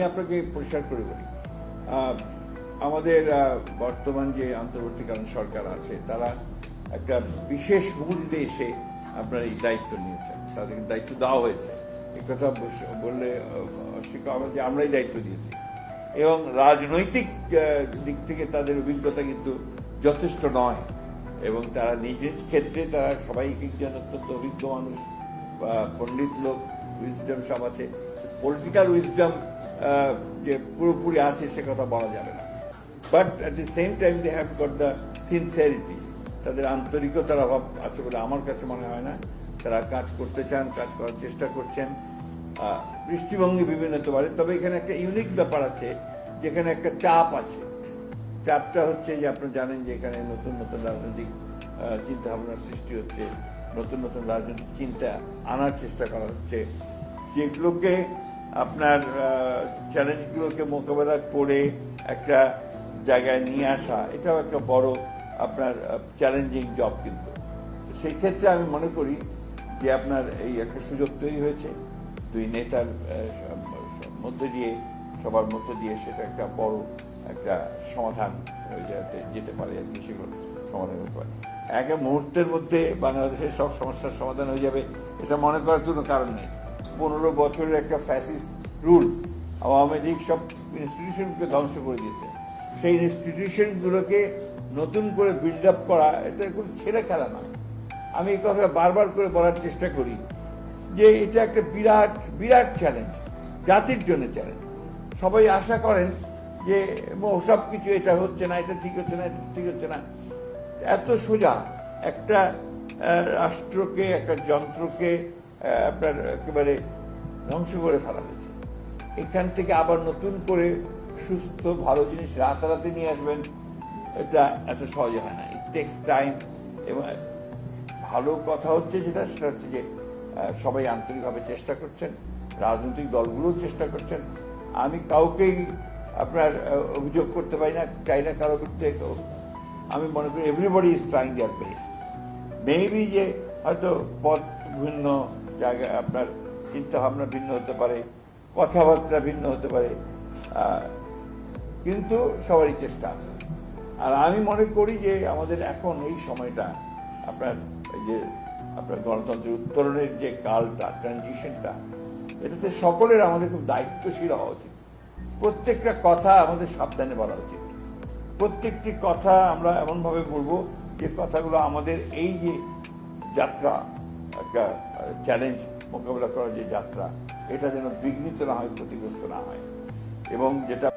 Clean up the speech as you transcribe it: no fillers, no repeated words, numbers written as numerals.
আমি আপনাকে পরিষ্কার করে বলি, আমাদের বর্তমান যে অন্তর্বর্তীকালীন সরকার আছে তারা একটা বিশেষ মুহূর্তে এসে আপনার এই দায়িত্ব নিয়েছেন, তাদেরকে দায়িত্ব দেওয়া হয়েছে। এই কথা বললে অস্বীকার হবে যে আমরাই দায়িত্ব দিয়েছি, এবং রাজনৈতিক দিক থেকে তাদের অভিজ্ঞতা কিন্তু যথেষ্ট নয়, এবং তারা নিজ নিজ ক্ষেত্রে তারা সবাই একজন অত্যন্ত অভিজ্ঞ মানুষ বা পণ্ডিত লোক, উইজডম সব আছে। পলিটিক্যাল উইজডম যে পুরোপুরি আছে সে কথা বলা যাবে না, but at the same time they have got the sincerity, তাদের আন্তরিকতার অভাব আছে বলে আমার কাছে মনে হয় না। তারা কাজ করতে চান, কাজ করার চেষ্টা করছেন, দৃষ্টিভঙ্গি বিভিন্ন হতে পারে। তবে এখানে একটা ইউনিক ব্যাপার আছে, যেখানে একটা চাপ আছে। চাপটা হচ্ছে যে আপনারা জানেন যে এখানে নতুন নতুন রাজনৈতিক চিন্তা ভাবনার সৃষ্টি হচ্ছে, নতুন নতুন রাজনৈতিক চিন্তা আনার চেষ্টা করা হচ্ছে, যেগুলোকে আপনার চ্যালেঞ্জগুলোকে মোকাবেলা করে একটা জায়গায় নিয়ে আসা, এটাও একটা বড় আপনার চ্যালেঞ্জিং জব। কিন্তু সেই ক্ষেত্রে আমি মনে করি যে আপনার এই একটা সুযোগ তৈরি হয়েছে দুই নেতার মধ্যে দিয়ে, সবার মধ্যে দিয়ে, সেটা একটা বড় একটা সমাধান হয়ে যেতে পারে আর কি, সেগুলো সমাধান হতে পারে। এক মুহূর্তের মধ্যে বাংলাদেশের সব সমস্যার সমাধান হয়ে যাবে এটা মনে করার কোনো কারণ নেই। 15 বছরের একটা ফ্যাসিস্ট রুল আওয়ামী লীগ সব ইনস্টিটিউশনকে ধ্বংস করে দিয়েছে। সেই ইনস্টিটিউশনগুলোকে নতুন করে বিল্ড আপ করা এটা কোনো ছেলে খেলা নয়। আমি এই কথা বারবার করে বলার চেষ্টা করি যে এটা একটা বিরাট বিরাট চ্যালেঞ্জ, জাতির জন্য চ্যালেঞ্জ। সবাই আশা করেন যে সব কিছু এটা হচ্ছে না, এটা ঠিক হচ্ছে না, এটা ঠিক হচ্ছে না। এত সোজা একটা রাষ্ট্রকে, একটা যন্ত্রকে আপনার একেবারে ধ্বংস করে ফেলা হয়েছে। এখান থেকে আবার নতুন করে সুস্থ ভালো জিনিস রাতারাতি নিয়ে আসবেন, এটা এত সহজে হয় না। It takes time. এবং ভালো কথা হচ্ছে যেটা, সেটা হচ্ছে যে সবাই আন্তরিকভাবে চেষ্টা করছেন, রাজনৈতিক দলগুলোও চেষ্টা করছেন। আমি কাউকেই আপনার অভিযোগ করতে পারি না, চাই না কারো বিরুদ্ধে। আমি মনে করি everybody is trying their best. Maybe যে হয়তো পথ ভিন্ন, জায়গায় আপনার চিন্তাভাবনা ভিন্ন হতে পারে, কথাবার্তা ভিন্ন হতে পারে, কিন্তু সবারই চেষ্টা আছে। আর আমি মনে করি যে আমাদের এখন এই সময়টা আপনার এই যে আপনার গণতন্ত্রের উত্তরণের যে কালটা, ট্রানজিশনটা, এটাতে সকলের আমাদের খুব দায়িত্বশীল হওয়া উচিত। প্রত্যেকটা কথা আমাদের সাবধানে বলা উচিত। প্রত্যেকটি কথা আমরা এমনভাবে বলবো যে কথাগুলো আমাদের এই যে যাত্রা, একটা চ্যালেঞ্জ মোকাবেলা করার যে যাত্রা, এটা যেন বিঘ্নিত না হয়, ক্ষতিগ্রস্ত না হয়। এবং যেটা